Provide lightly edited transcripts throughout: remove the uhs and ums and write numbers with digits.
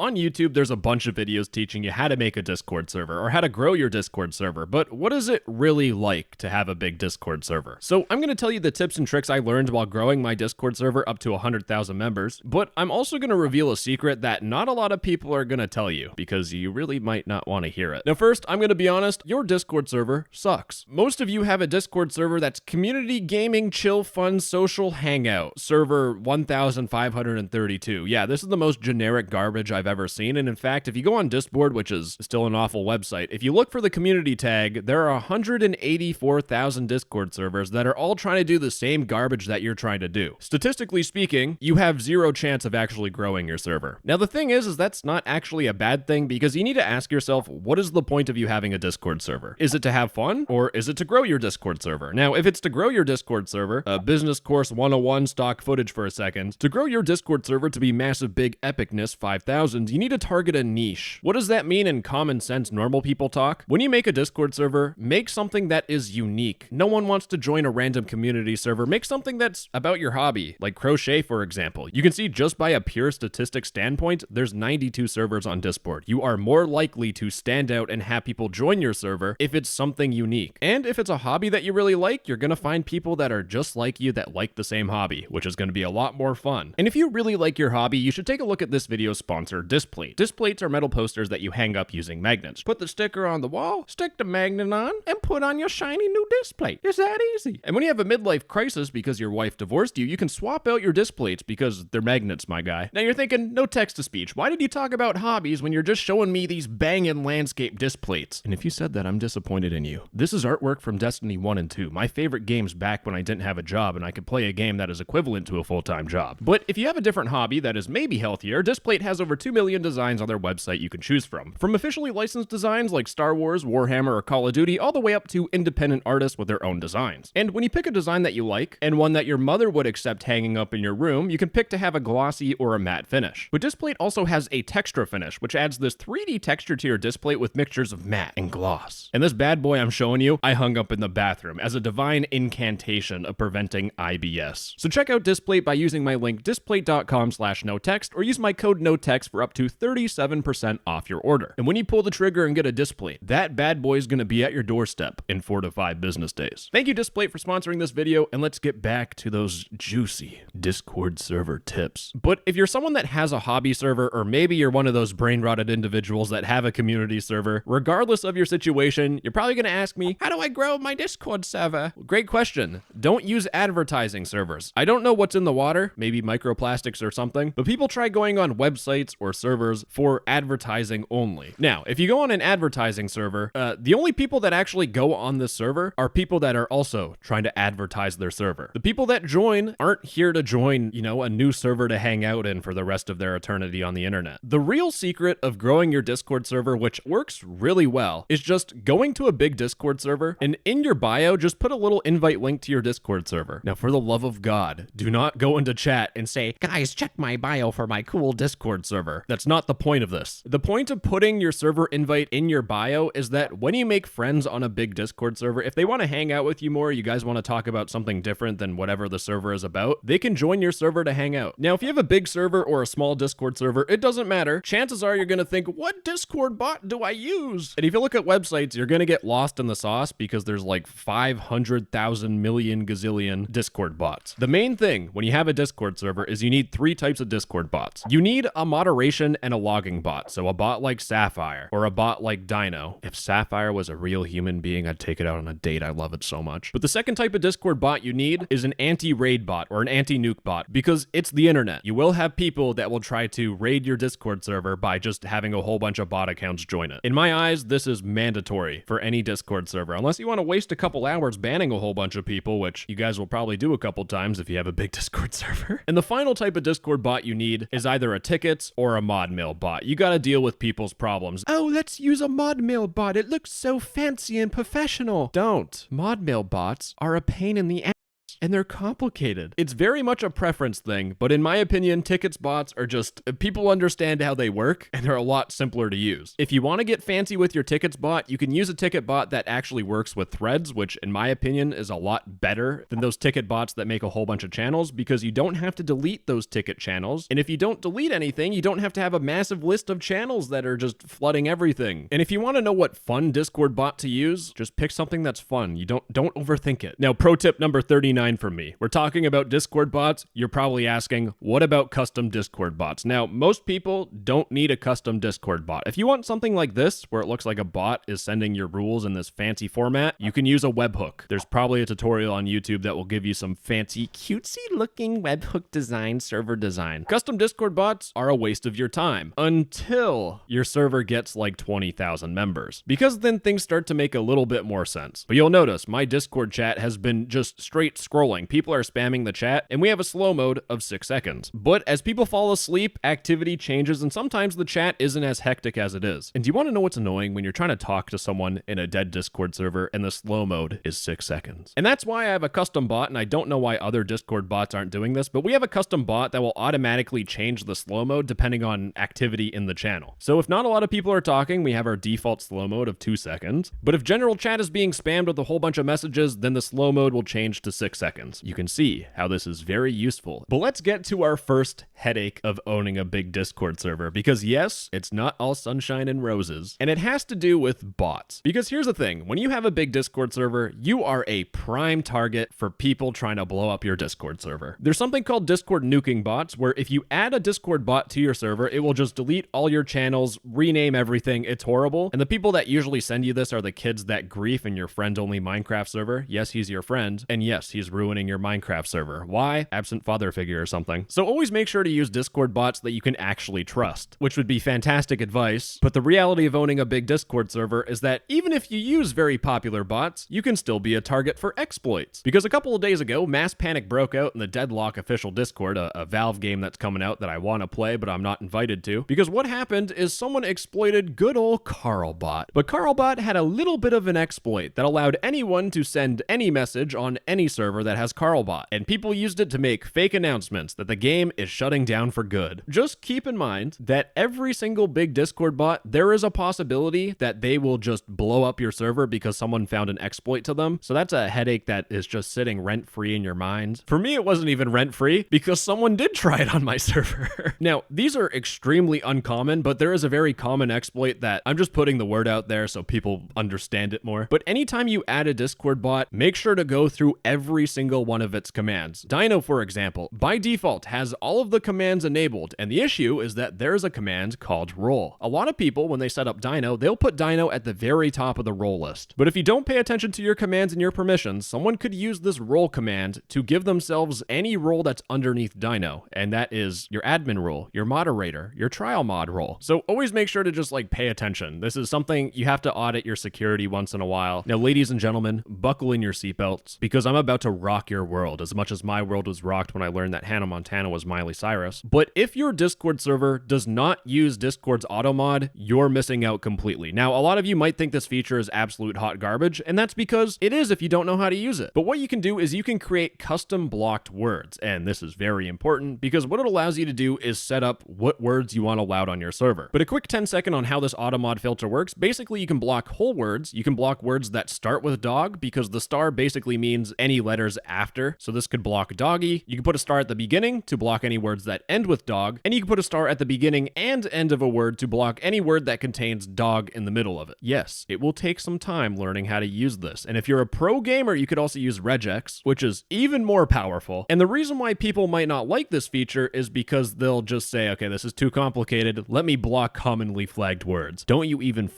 On YouTube, there's a bunch of videos teaching you how to make a Discord server or how to grow your Discord server, but what is it really like to have a big Discord server? So I'm going to tell you the tips and tricks I learned while growing my Discord server up to 100,000 members, but I'm also going to reveal a secret that not a lot of people are going to tell you because you really might not want to hear it. Now first, I'm going to be honest, your Discord server sucks. Most of you have a Discord server that's community gaming, chill, fun, social hangout, server 1532. Yeah, this is the most generic garbage I've ever seen, and in fact, if you go on Discord, which is still an awful website, if you look for the community tag, there are 184,000 Discord servers that are all trying to do the same garbage that you're trying to do. Statistically speaking, you have zero chance of actually growing your server. Now the thing is that's not actually a bad thing, because you need to ask yourself, what is the point of you having a Discord server? Is it to have fun, or is it to grow your Discord server? Now, if it's to grow your Discord server, business course 101 stock footage for a second, to grow your Discord server to be massive big epicness 5,000, you need to target a niche. What does that mean in common sense normal people talk? When you make a Discord server, make something that is unique. No one wants to join a random community server. Make something that's about your hobby, like crochet, for example. You can see just by a pure statistics standpoint, there's 92 servers on Discord. You are more likely to stand out and have people join your server if it's something unique. And if it's a hobby that you really like, you're gonna find people that are just like you that like the same hobby, which is gonna be a lot more fun. And if you really like your hobby, you should take a look at this video's sponsor, Displate. Displates are metal posters that you hang up using magnets. Put the sticker on the wall, stick the magnet on, and put on your shiny new displate. It's that easy. And when you have a midlife crisis because your wife divorced you, you can swap out your displates because they're magnets, my guy. Now you're thinking, no text-to-speech. Why did you talk about hobbies when you're just showing me these banging landscape displates? And if you said that, I'm disappointed in you. This is artwork from Destiny 1 and 2, my favorite games back when I didn't have a job and I could play a game that is equivalent to a full-time job. But if you have a different hobby that is maybe healthier, Displate has over 2 million designs on their website you can choose from. From officially licensed designs like Star Wars, Warhammer, or Call of Duty, all the way up to independent artists with their own designs. And when you pick a design that you like, and one that your mother would accept hanging up in your room, you can pick to have a glossy or a matte finish. But Displate also has a texture finish, which adds this 3D texture to your Displate with mixtures of matte and gloss. And this bad boy I'm showing you, I hung up in the bathroom as a divine incantation of preventing IBS. So check out Displate by using my link displate.com/notext, or use my code notext for up to 37% off your order. And when you pull the trigger and get a Displate, that bad boy is going to be at your doorstep in 4 to 5 business days. Thank you, Displate, for sponsoring this video, and let's get back to those juicy Discord server tips. But if you're someone that has a hobby server, or maybe you're one of those brain-rotted individuals that have a community server, regardless of your situation, you're probably going to ask me, how do I grow my Discord server? Great question. Don't use advertising servers. I don't know what's in the water, maybe microplastics or something, but people try going on websites or servers for advertising only. Now, if you go on an advertising server, the only people that actually go on this server are people that are also trying to advertise their server. The people that join aren't here to join, a new server to hang out in for the rest of their eternity on the internet. The real secret of growing your Discord server, which works really well, is just going to a big Discord server, and in your bio, just put a little invite link to your Discord server. Now, for the love of God, do not go into chat and say, guys, check my bio for my cool Discord server. That's not the point of this. The point of putting your server invite in your bio is that when you make friends on a big Discord server, if they want to hang out with you more, you guys want to talk about something different than whatever the server is about, they can join your server to hang out. Now, if you have a big server or a small Discord server, it doesn't matter. Chances are you're going to think, what Discord bot do I use? And if you look at websites, you're going to get lost in the sauce because there's like 500,000 million gazillion Discord bots. The main thing when you have a Discord server is you need 3 types of Discord bots. You need a moderation and a logging bot. So a bot like Sapphire or a bot like Dino. If Sapphire was a real human being, I'd take it out on a date. I love it so much. But the second type of Discord bot you need is an anti-raid bot or an anti-nuke bot, because it's the internet. You will have people that will try to raid your Discord server by just having a whole bunch of bot accounts join it. In my eyes, this is mandatory for any Discord server, unless you want to waste a couple hours banning a whole bunch of people, which you guys will probably do a couple times if you have a big Discord server. And the final type of Discord bot you need is either a tickets or a mod mill bot. You gotta deal with people's problems. Oh, let's use a mod mill bot. It looks so fancy and professional. Don't. Mod mill bots are a pain in the ass. and they're complicated. It's very much a preference thing, but in my opinion, tickets bots are just, people understand how they work, and they're a lot simpler to use. If you want to get fancy with your tickets bot, you can use a ticket bot that actually works with threads, which in my opinion is a lot better than those ticket bots that make a whole bunch of channels, because you don't have to delete those ticket channels. And if you don't delete anything, you don't have to have a massive list of channels that are just flooding everything. And if you want to know what fun Discord bot to use, just pick something that's fun. You don't overthink it. Now, pro tip number 39 from me. We're talking about Discord bots. You're probably asking, what about custom Discord bots? Now, most people don't need a custom Discord bot. If you want something like this, where it looks like a bot is sending your rules in this fancy format, you can use a webhook. There's probably a tutorial on YouTube that will give you some fancy, cutesy looking webhook design, server design. Custom Discord bots are a waste of your time until your server gets like 20,000 members, because then things start to make a little bit more sense. But you'll notice my Discord chat has been just straight scrolling. People are spamming the chat, and we have a slow mode of 6 seconds. But as people fall asleep, activity changes, and sometimes the chat isn't as hectic as it is. And do you want to know what's annoying? When you're trying to talk to someone in a dead Discord server and the slow mode is 6 seconds. And that's why I have a custom bot, and I don't know why other Discord bots aren't doing this, but we have a custom bot that will automatically change the slow mode depending on activity in the channel. So if not a lot of people are talking, we have our default slow mode of 2 seconds. But if general chat is being spammed with a whole bunch of messages, then the slow mode will change to 6 seconds. You can see how this is very useful. But let's get to our first headache of owning a big Discord server, because yes, it's not all sunshine and roses, and it has to do with bots. Because here's the thing, when you have a big Discord server, you are a prime target for people trying to blow up your Discord server. There's something called Discord nuking bots, where if you add a Discord bot to your server, it will just delete all your channels, rename everything. It's horrible. And the people that usually send you this are the kids that grief in your friend-only Minecraft server. Yes, he's your friend, and yes, he's ruining your Minecraft server. Why? Absent father figure or something. So always make sure to use Discord bots that you can actually trust, which would be fantastic advice. But the reality of owning a big Discord server is that even if you use very popular bots, you can still be a target for exploits. Because a couple of days ago, mass panic broke out in the Deadlock official Discord, a Valve game that's coming out that I want to play, but I'm not invited to. Because what happened is someone exploited good old Carlbot. But Carlbot had a little bit of an exploit that allowed anyone to send any message on any server that has Carlbot. And people used it to make fake announcements that the game is shutting down for good. Just keep in mind that every single big Discord bot, there is a possibility that they will just blow up your server because someone found an exploit to them. So that's a headache that is just sitting rent-free in your mind. For me, it wasn't even rent-free because someone did try it on my server. Now, these are extremely uncommon, but there is a very common exploit that I'm just putting the word out there so people understand it more. But anytime you add a Discord bot, make sure to go through every single one of its commands. Dino, for example, by default has all of the commands enabled, and the issue is that there's a command called roll. A lot of people, when they set up Dino, they'll put Dino at the very top of the roll list. But if you don't pay attention to your commands and your permissions, someone could use this roll command to give themselves any role that's underneath Dino, and that is your admin role, your moderator, your trial mod role. So always make sure to just pay attention. This is something you have to audit your security once in a while. Now, ladies and gentlemen, buckle in your seatbelts because I'm about to rock your world as much as my world was rocked when I learned that Hannah Montana was Miley Cyrus. But if your Discord server does not use Discord's AUTOMOD, you're missing out completely. Now, a lot of you might think this feature is absolute hot garbage, and that's because it is if you don't know how to use it. But what you can do is you can create custom blocked words, and this is very important because what it allows you to do is set up what words you want allowed on your server. But a quick 10-second on how this AUTOMOD filter works. Basically, you can block whole words. You can block words that start with dog because the star basically means any letters after. So this could block doggy. You can put a star at the beginning to block any words that end with dog, and you can put a star at the beginning and end of a word to block any word that contains dog in the middle of it. Yes, it will take some time learning how to use this. And if you're a pro gamer, you could also use regex, which is even more powerful. And the reason why people might not like this feature is because they'll just say, okay, this is too complicated. Let me block commonly flagged words. Don't you even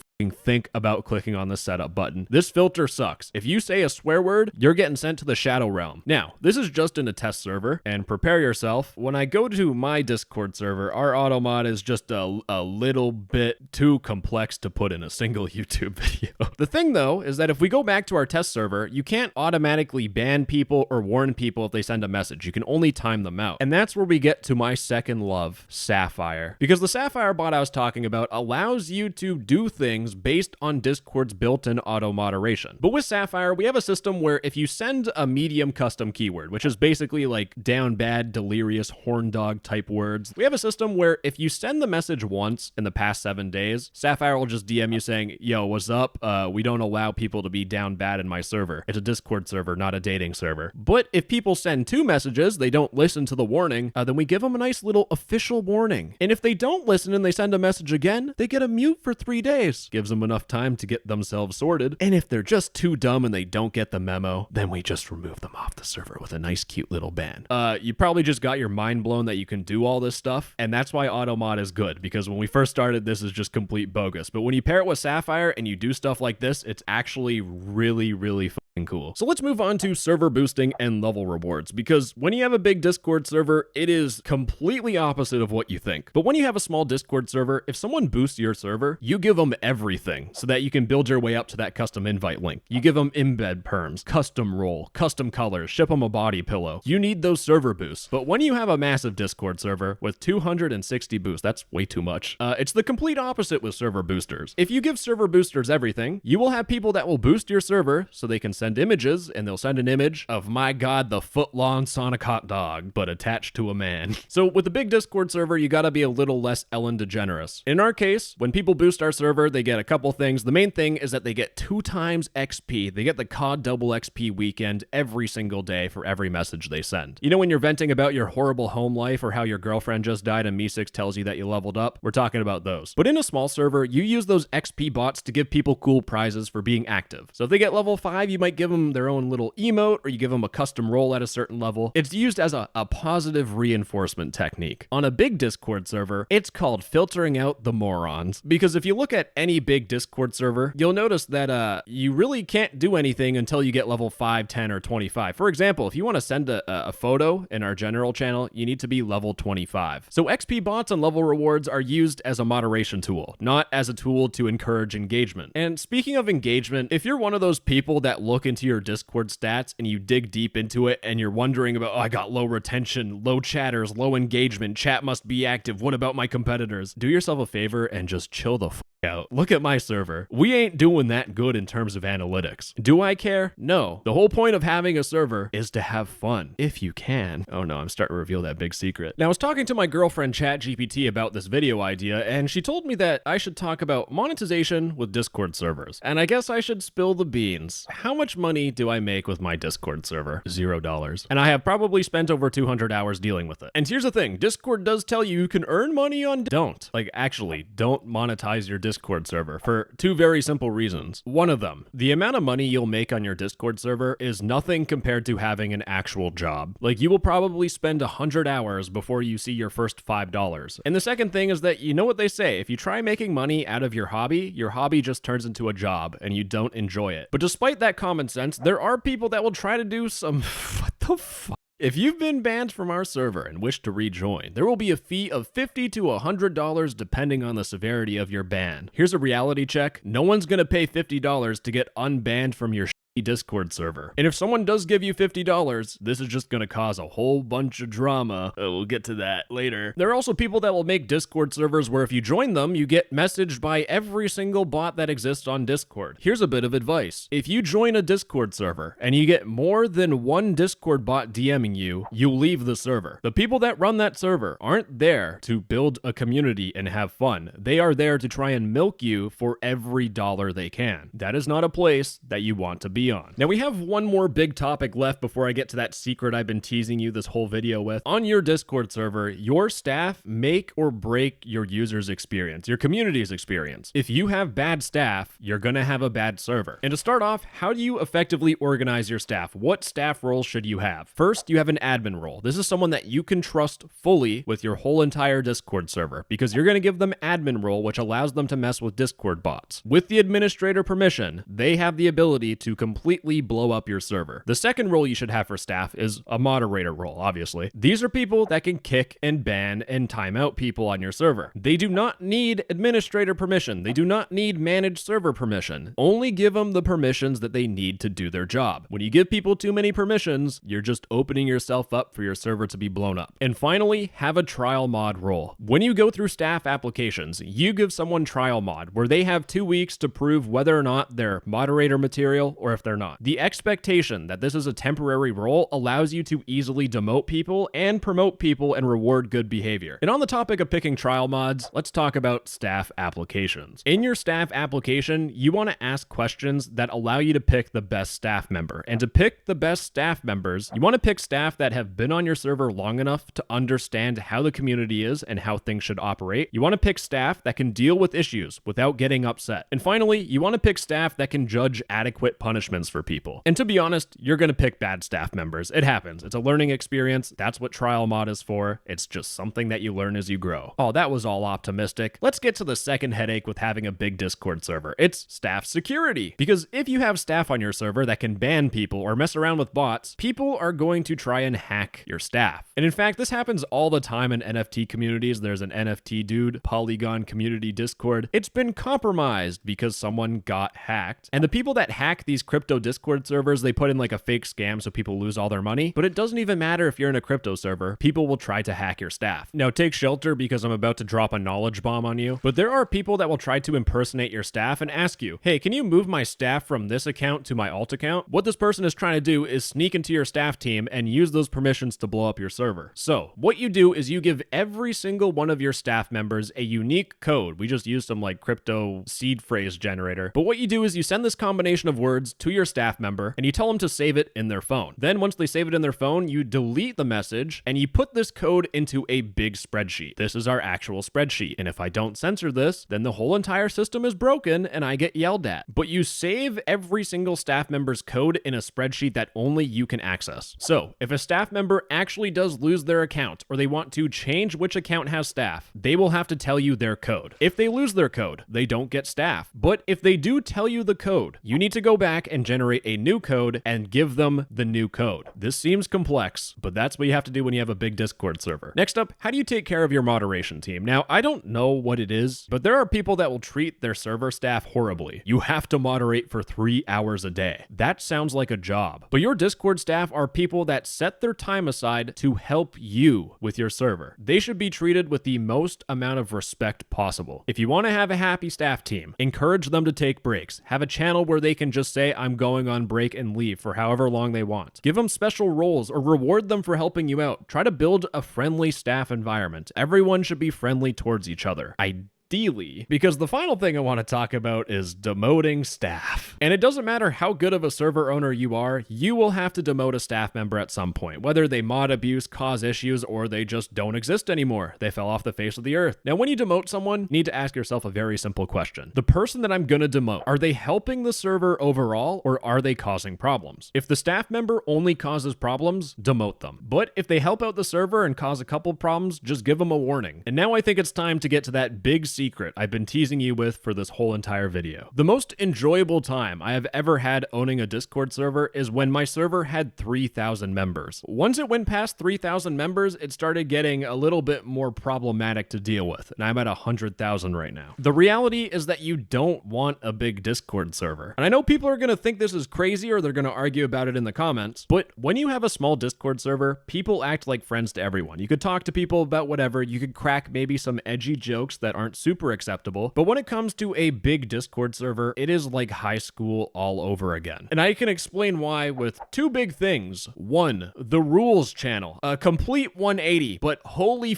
think about clicking on the setup button. This filter sucks. If you say a swear word, you're getting sent to the Shadow Realm. Now, this is just in a test server, and prepare yourself. When I go to my Discord server, our AUTOMOD is just a little bit too complex to put in a single YouTube video. The thing, though, is that if we go back to our test server, you can't automatically ban people or warn people if they send a message. You can only time them out. And that's where we get to my second love, Sapphire. Because the Sapphire bot I was talking about allows you to do things settings based on Discord's built-in auto moderation. But with Sapphire, we have a system where if you send a medium custom keyword, which is basically like down bad, delirious, horn dog type words, we have a system where if you send the message once in the past 7 days, Sapphire will just DM you saying, yo, what's up? We don't allow people to be down bad in my server. It's a Discord server, not a dating server. But if people send 2 messages, they don't listen to the warning, then we give them a nice little official warning. And if they don't listen and they send a message again, they get a mute for 3 days. Gives them enough time to get themselves sorted. And if they're just too dumb and they don't get the memo, then we just remove them off the server with a nice cute little ban. You probably just got your mind blown that you can do all this stuff, and that's why AUTOMOD is good, because when we first started, this is just complete bogus. But when you pair it with Sapphire and you do stuff like this, it's actually really, really fucking cool. So let's move on to server boosting and level rewards, because when you have a big Discord server, it is completely opposite of what you think. But when you have a small Discord server, if someone boosts your server, you give them everything so that you can build your way up to that custom invite link. You give them embed perms, custom role, custom colors, ship them a body pillow. You need those server boosts. But when you have a massive Discord server with 260 boosts, that's way too much. It's the complete opposite with server boosters. If you give server boosters everything, you will have people that will boost your server so they can send images, and they'll send an image of, my god, the foot-long Sonic hot dog, but attached to a man. So with a big Discord server, you gotta be a little less Ellen DeGeneres. In our case, when people boost our server, they get a couple things. The main thing is that they get 2 times XP. They get the COD double XP weekend every single day for every message they send. You know when you're venting about your horrible home life or how your girlfriend just died and Me6 tells you that you leveled up? We're talking about those. But in a small server, you use those XP bots to give people cool prizes for being active. So if they get level 5, you might give them their own little emote, or you give them a custom role at a certain level. It's used as a positive reinforcement technique. On a big Discord server, it's called filtering out the morons. Because if you look at any big Discord server, you'll notice that you really can't do anything until you get level 5, 10, or 25. For example, if you want to send a photo in our general channel, you need to be level 25. So XP bots and level rewards are used as a moderation tool, not as a tool to encourage engagement. And speaking of engagement, if you're one of those people that look into your Discord stats and you dig deep into it and you're wondering about, oh, I got low retention, low chatters, low engagement, chat must be active, what about my competitors? Do yourself a favor and just chill the f out. Look at my server. We ain't doing that good in terms of analytics. Do I care? No. The whole point of having a server is to have fun, if you can. Oh no, I'm starting to reveal that big secret. Now, I was talking to my girlfriend ChatGPT about this video idea, and she told me that I should talk about monetization with Discord servers. And I guess I should spill the beans. How much money do I make with my Discord server? $0. And I have probably spent over 200 hours dealing with it. And here's the thing, Discord does tell you can earn money on don't monetize your Discord server for 2 very simple reasons. One of them, the amount of money you'll make on your Discord server is nothing compared to having an actual job. Like, you will probably spend 100 hours before you see your first $5. And the second thing is that, you know what they say, if you try making money out of your hobby just turns into a job and you don't enjoy it. But despite that common sense, there are people that will try to do some what the fuck? If you've been banned from our server and wish to rejoin, there will be a fee of $50 to $100 depending on the severity of your ban. Here's a reality check. No one's gonna pay $50 to get unbanned from your Discord server. And if someone does give you $50, this is just gonna cause a whole bunch of drama. We'll get to that later. There are also people that will make Discord servers where if you join them, you get messaged by every single bot that exists on Discord. Here's a bit of advice. If you join a Discord server and you get more than 1 Discord bot DMing you, you leave the server. The people that run that server aren't there to build a community and have fun. They are there to try and milk you for every dollar they can. That is not a place that you want to be on. Now we have one more big topic left before I get to that secret I've been teasing you this whole video with. On your Discord server, your staff make or break your user's experience, your community's experience. If you have bad staff, you're gonna have a bad server. And to start off, how do you effectively organize your staff? What staff roles should you have? First, you have an admin role. This is someone that you can trust fully with your whole entire Discord server, because you're gonna give them admin role, which allows them to mess with Discord bots. With the administrator permission, they have the ability to completely blow up your server. The second role you should have for staff is a moderator role, obviously. These are people that can kick and ban and time out people on your server. They do not need administrator permission. They do not need managed server permission. Only give them the permissions that they need to do their job. When you give people too many permissions, you're just opening yourself up for your server to be blown up. And finally, have a trial mod role. When you go through staff applications, you give someone trial mod where they have 2 weeks to prove whether or not they're moderator material or if they're not. The expectation that this is a temporary role allows you to easily demote people and promote people and reward good behavior. And on the topic of picking trial mods, let's talk about staff applications. In your staff application, you want to ask questions that allow you to pick the best staff member. And to pick the best staff members, you want to pick staff that have been on your server long enough to understand how the community is and how things should operate. You want to pick staff that can deal with issues without getting upset. And finally, you want to pick staff that can judge adequate punishments for people. And to be honest, you're going to pick bad staff members. It happens. It's a learning experience. That's what trial mod is for. It's just something that you learn as you grow. Oh, that was all optimistic. Let's get to the second headache with having a big Discord server. It's staff security. Because if you have staff on your server that can ban people or mess around with bots, people are going to try and hack your staff. And in fact, this happens all the time in NFT communities. There's an NFT dude, Polygon community Discord. It's been compromised because someone got hacked. And the people that hack these crypto Discord servers, they put in like a fake scam so people lose all their money. But it doesn't even matter if you're in a crypto server, people will try to hack your staff. Now take shelter because I'm about to drop a knowledge bomb on you, but there are people that will try to impersonate your staff and ask you, hey, can you move my staff from this account to my alt account? What this person is trying to do is sneak into your staff team and use those permissions to blow up your server. So what you do is you give every single one of your staff members a unique code. We just used some like crypto seed phrase generator. But what you do is you send this combination of words to your staff member and you tell them to save it in their phone. Then once they save it in their phone, you delete the message and you put this code into a big spreadsheet. This is our actual spreadsheet. And if I don't censor this, then the whole entire system is broken and I get yelled at. But you save every single staff member's code in a spreadsheet that only you can access. So if a staff member actually does lose their account or they want to change which account has staff, they will have to tell you their code. If they lose their code, they don't get staff. But if they do tell you the code, you need to go back and generate a new code and give them the new code. This seems complex, but that's what you have to do when you have a big Discord server. Next up, how do you take care of your moderation team? Now, I don't know what it is, but there are people that will treat their server staff horribly. You have to moderate for 3 hours a day. That sounds like a job. But your Discord staff are people that set their time aside to help you with your server. They should be treated with the most amount of respect possible. If you want to have a happy staff team, encourage them to take breaks. Have a channel where they can just say, I'm going on break and leave for however long they want. Give them special roles or reward them for helping you out. Try to build a friendly staff environment. Everyone should be friendly towards each other. Ideally, because the final thing I want to talk about is demoting staff. And it doesn't matter how good of a server owner you are, you will have to demote a staff member at some point, whether they mod abuse, cause issues, or they just don't exist anymore. They fell off the face of the earth. Now, when you demote someone, you need to ask yourself a very simple question. The person that I'm gonna demote, are they helping the server overall, or are they causing problems? If the staff member only causes problems, demote them. But if they help out the server and cause a couple problems, just give them a warning. And now I think it's time to get to that big secret I've been teasing you with for this whole entire video. The most enjoyable time I have ever had owning a Discord server is when my server had 3,000 members. Once it went past 3,000 members, it started getting a little bit more problematic to deal with, and I'm at 100,000 right now. The reality is that you don't want a big Discord server. And I know people are gonna think this is crazy or they're gonna argue about it in the comments, but when you have a small Discord server, people act like friends to everyone. You could talk to people about whatever, you could crack maybe some edgy jokes that aren't super acceptable, but when it comes to a big Discord server, it is like high school all over again. And I can explain why with two big things. One, the rules channel, a complete 180, but holy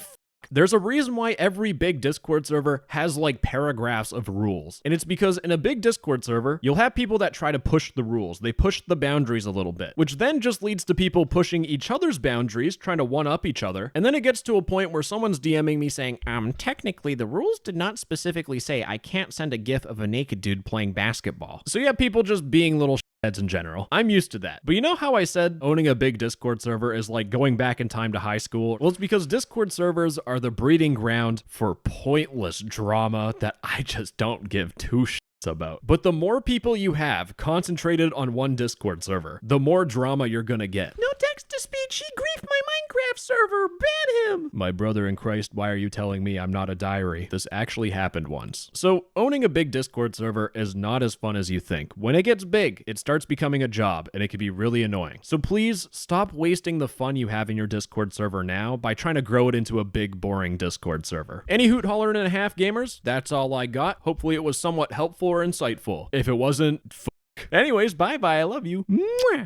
there's a reason why every big Discord server has like paragraphs of rules. And it's because in a big Discord server, you'll have people that try to push the rules. They push the boundaries a little bit, which then just leads to people pushing each other's boundaries, trying to one up each other. And then it gets to a point where someone's DMing me saying, technically the rules did not specifically say I can't send a GIF of a naked dude playing basketball. So you have people just being little heads in general. I'm used to that. But you know how I said owning a big Discord server is like going back in time to high school? Well, it's because Discord servers are the breeding ground for pointless drama that I just don't give two shits about. But the more people you have concentrated on one Discord server, the more drama you're gonna get. No text-to-speech, he griefed my Minecraft server, ban him! My brother in Christ, why are you telling me I'm not a diary? This actually happened once. So owning a big Discord server is not as fun as you think. When it gets big, it starts becoming a job, and it can be really annoying. So please stop wasting the fun you have in your Discord server now by trying to grow it into a big, boring Discord server. Any hoot hollering and a half, gamers? That's all I got. Hopefully it was somewhat helpful or insightful. If it wasn't, anyways, bye-bye. I love you. Mwah!